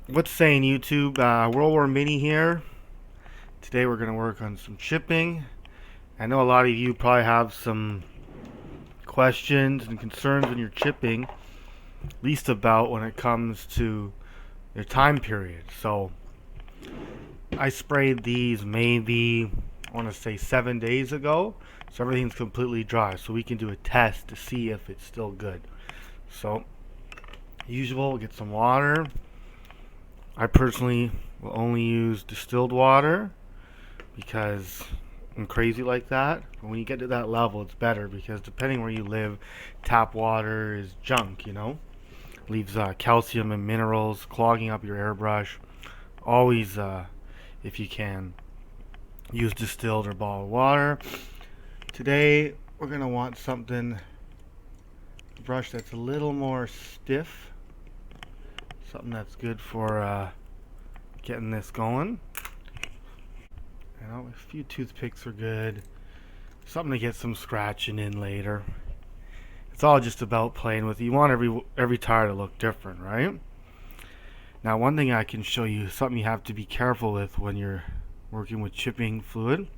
What's saying, YouTube? World War Mini here. Today we're going to work on some chipping. I know a lot of you probably have some questions and concerns when you're chipping, at least about when it comes to your time period. So I sprayed these maybe, I want to say 7 days ago. So everything's completely dry. So we can do a test to see if it's still good. So, usual, get some water. I personally will only use distilled water because I'm crazy like that. But when you get to that level, it's better because depending where you live, tap water is junk, Leaves calcium and minerals clogging up your airbrush. Always, if you can, use distilled or bottled water. Today, we're going to want something, a brush that's a little more stiff. Something that's good for getting this going. A few toothpicks are good. Something to get some scratching in later. It's all just about playing with it. You want every tire to look different, right? Now, one thing I can show you, something you have to be careful with when you're working with chipping fluid,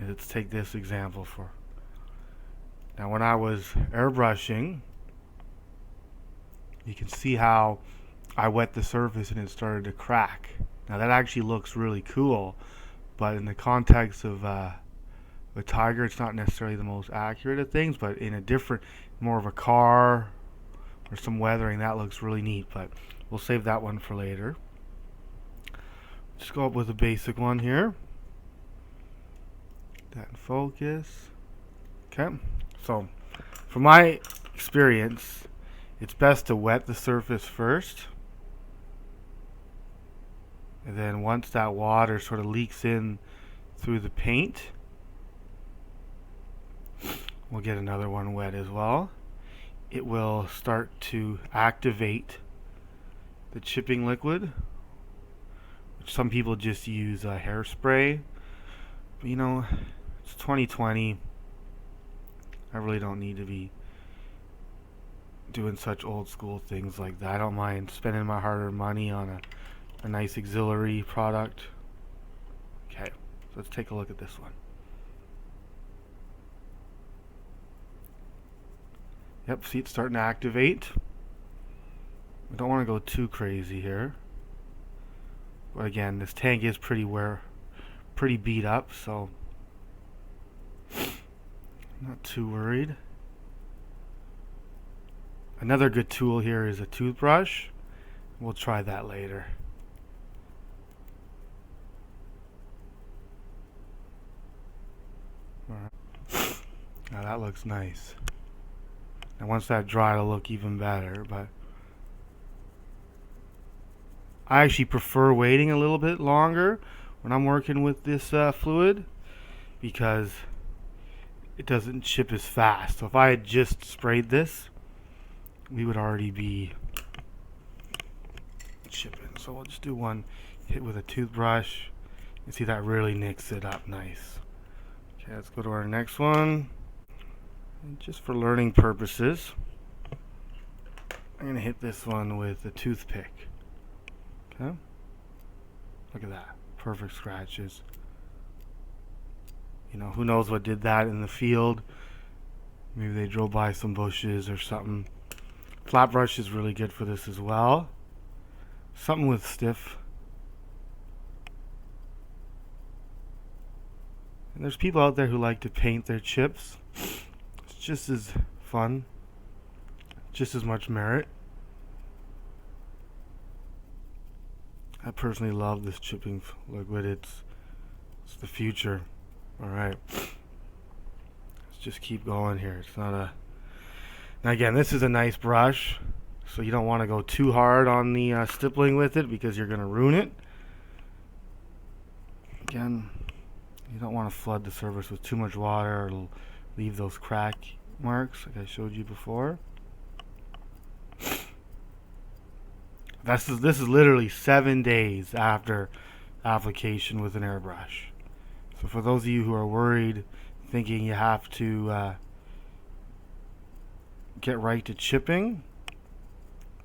is let's take this example for. Now, when I was airbrushing, you can see how I wet the surface and it started to crack. Now, that actually looks really cool, but in the context of a Tiger, it's not necessarily the most accurate of things, but in a different, more of a car or some weathering, that looks really neat, but we'll save that one for later. Just go up with a basic one here. That in focus. Okay, so from my experience, it's best to wet the surface first. And then once that water sort of leaks in through the paint, we'll get another one wet as well. It will start to activate the chipping liquid, which some people just use hairspray. But it's 2020. I really don't need to be doing such old school things like that. I don't mind spending my hard-earned money on a nice auxiliary product. Okay, so let's take a look at this one. Yep, see it's starting to activate. We don't want to go too crazy here. But again, this tank is pretty beat up, so not too worried. Another good tool here is a toothbrush. We'll try that later. Alright. Now that looks nice. And once that dry, it'll look even better. But I actually prefer waiting a little bit longer when I'm working with this fluid because it doesn't chip as fast. So if I had just sprayed this, we would already be chipping. So we'll just do one hit with a toothbrush. You see that really nicks it up nice. Okay, let's go to our next one. And just for learning purposes, I'm going to hit this one with a toothpick. Okay? Look at that. Perfect scratches. Who knows what did that in the field. Maybe they drove by some bushes or something. Flat brush is really good for this as well. Something with stiff. And there's people out there who like to paint their chips. It's just as fun. Just as much merit. I personally love this chipping liquid. It's the future. Alright. Let's just keep going here. It's not a... Now again, this is a nice brush, so you don't want to go too hard on the stippling with it because you're going to ruin it. Again, you don't want to flood the surface with too much water or it'll leave those crack marks like I showed you before. This is literally 7 days after application with an airbrush. So for those of you who are worried, thinking you have to get right to chipping,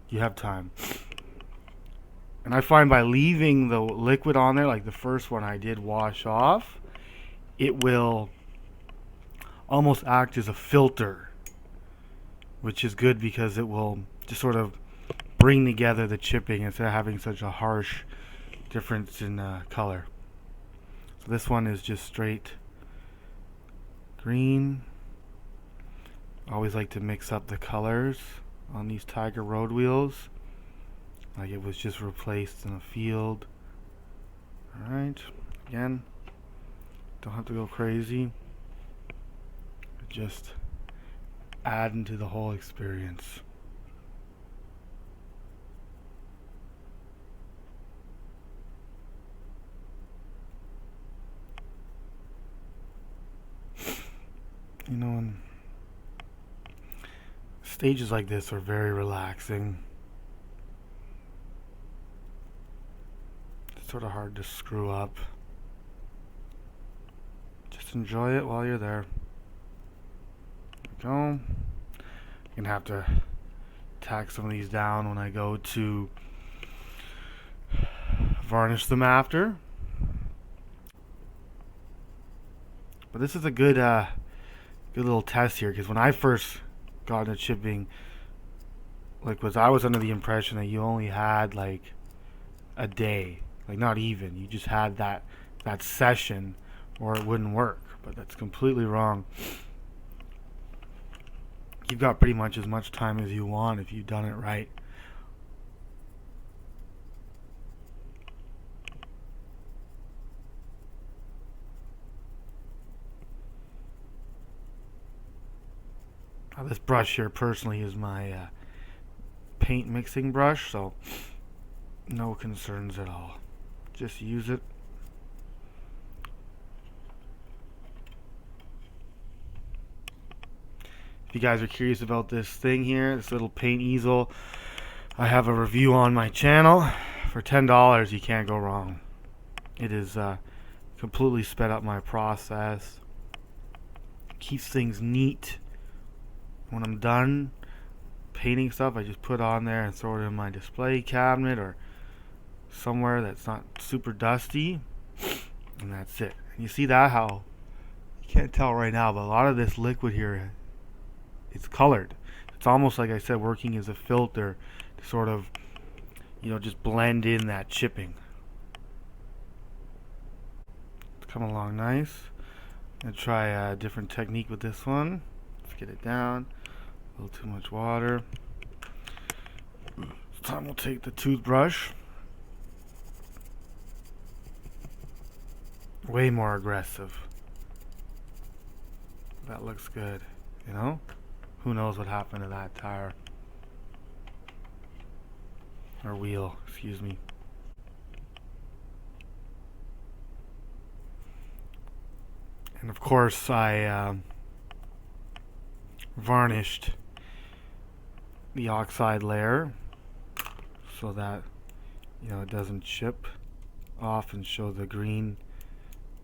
you have time. And I find by leaving the liquid on there, like the first one I did wash off, it will almost act as a filter, which is good because it will just sort of bring together the chipping instead of having such a harsh difference in color. So this one is just straight green. I always like to mix up the colors on these Tiger road wheels, like it was just replaced in a field. Alright, again, don't have to go crazy, just add into the whole experience. You know, and stages like this are very relaxing. It's sort of hard to screw up. Just enjoy it while you're there. There we go. I'm gonna have to tack some of these down when I go to varnish them after. But this is a good little test here, because when I first got into chipping, I was under the impression that you only had like a day, like not even. You just had that session, or it wouldn't work. But that's completely wrong. You've got pretty much as much time as you want if you've done it right. This brush here personally is my paint mixing brush, so no concerns at all. Just use it. If you guys are curious about this thing here, this little paint easel, I have a review on my channel. For $10, you can't go wrong. It is completely sped up my process. Keeps things neat. When I'm done painting stuff, I just put on there and throw it in my display cabinet or somewhere that's not super dusty, and that's it. And you see that, how you can't tell right now, but a lot of this liquid here, it's colored. It's almost like I said, working as a filter to sort of, you know, just blend in that chipping. It's coming along nice. I'm gonna try a different technique with this one. Let's get it down. A little too much water. This time we'll take the toothbrush. Way more aggressive. That looks good, you know? Who knows what happened to that tire? Or wheel, excuse me. And of course I varnished the oxide layer so that, you know, it doesn't chip off and show the green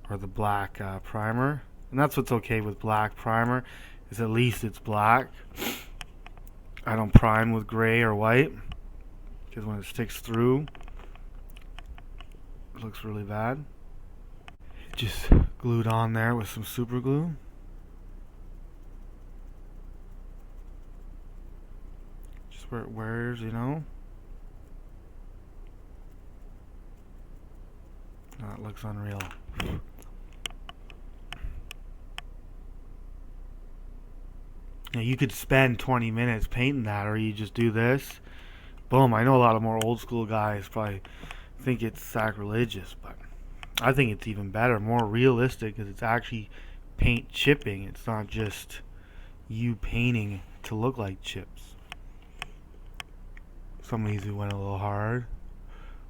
or the black primer. And that's what's okay with black primer, is at least it's black. I don't prime with gray or white, because when it sticks through, it looks really bad. Just glued on there with some super glue. Just where it wears, you know. That looks unreal. Now you could spend 20 minutes painting that, or you just do this. Boom. I know a lot of more old school guys probably think it's sacrilegious, but I think it's even better, more realistic, because it's actually paint chipping. It's not just you painting to look like chips. Some of these we went a little hard.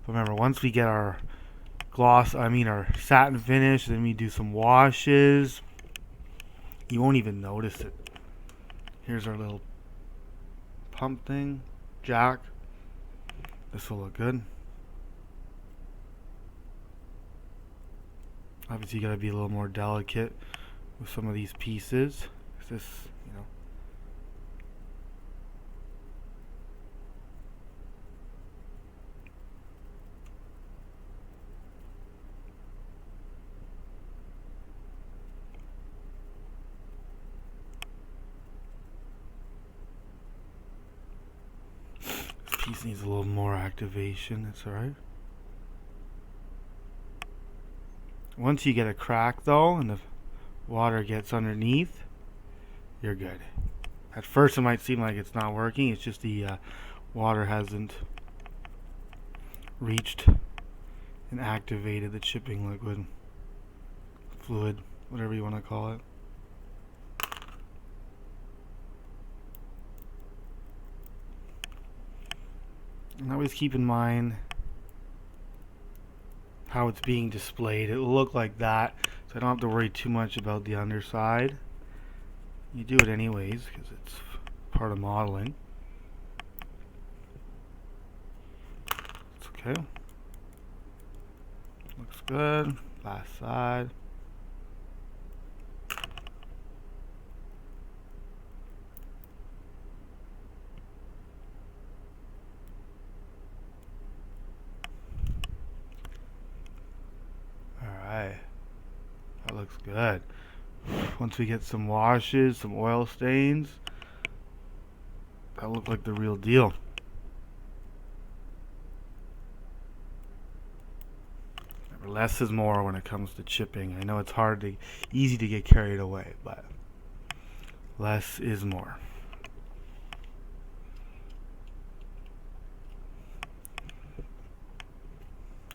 But remember, once we get our our satin finish, then we do some washes, you won't even notice it. Here's our little pump thing, jack. This will look good. Obviously you gotta be a little more delicate with some of these pieces. This, you know. piece needs a little more activation. That's alright. Once you get a crack though, and the water gets underneath, you're good. At first it might seem like it's not working. It's just the water hasn't reached and activated the chipping liquid, fluid, whatever you want to call it. And always keep in mind how it's being displayed. It will look like that, so I don't have to worry too much about the underside. You do it anyways because it's part of modeling. It's okay. Looks good. Last side. Alright. That looks good. Once we get some washes, some oil stains, that'll look like the real deal. Less is more when it comes to chipping. I know it's easy to get carried away, but less is more.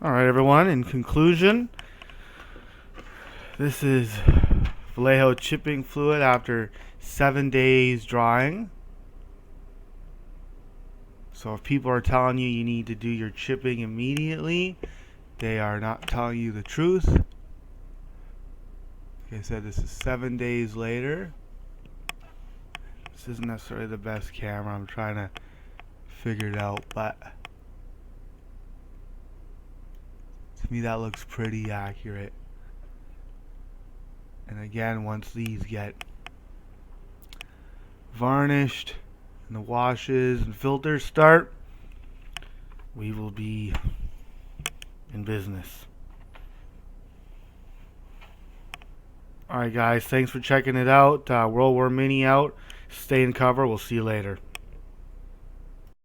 Alright everyone, in conclusion, this is Vallejo chipping fluid after 7 days drying. So if people are telling you need to do your chipping immediately, they are not telling you the truth. Like I said, this is 7 days later. This isn't necessarily the best camera. I'm trying to figure it out, but to me that looks pretty accurate. And again, once these get varnished and the washes and filters start, we will be in business. Alright guys, thanks for checking it out. World War Mini out. Stay in cover. We'll see you later.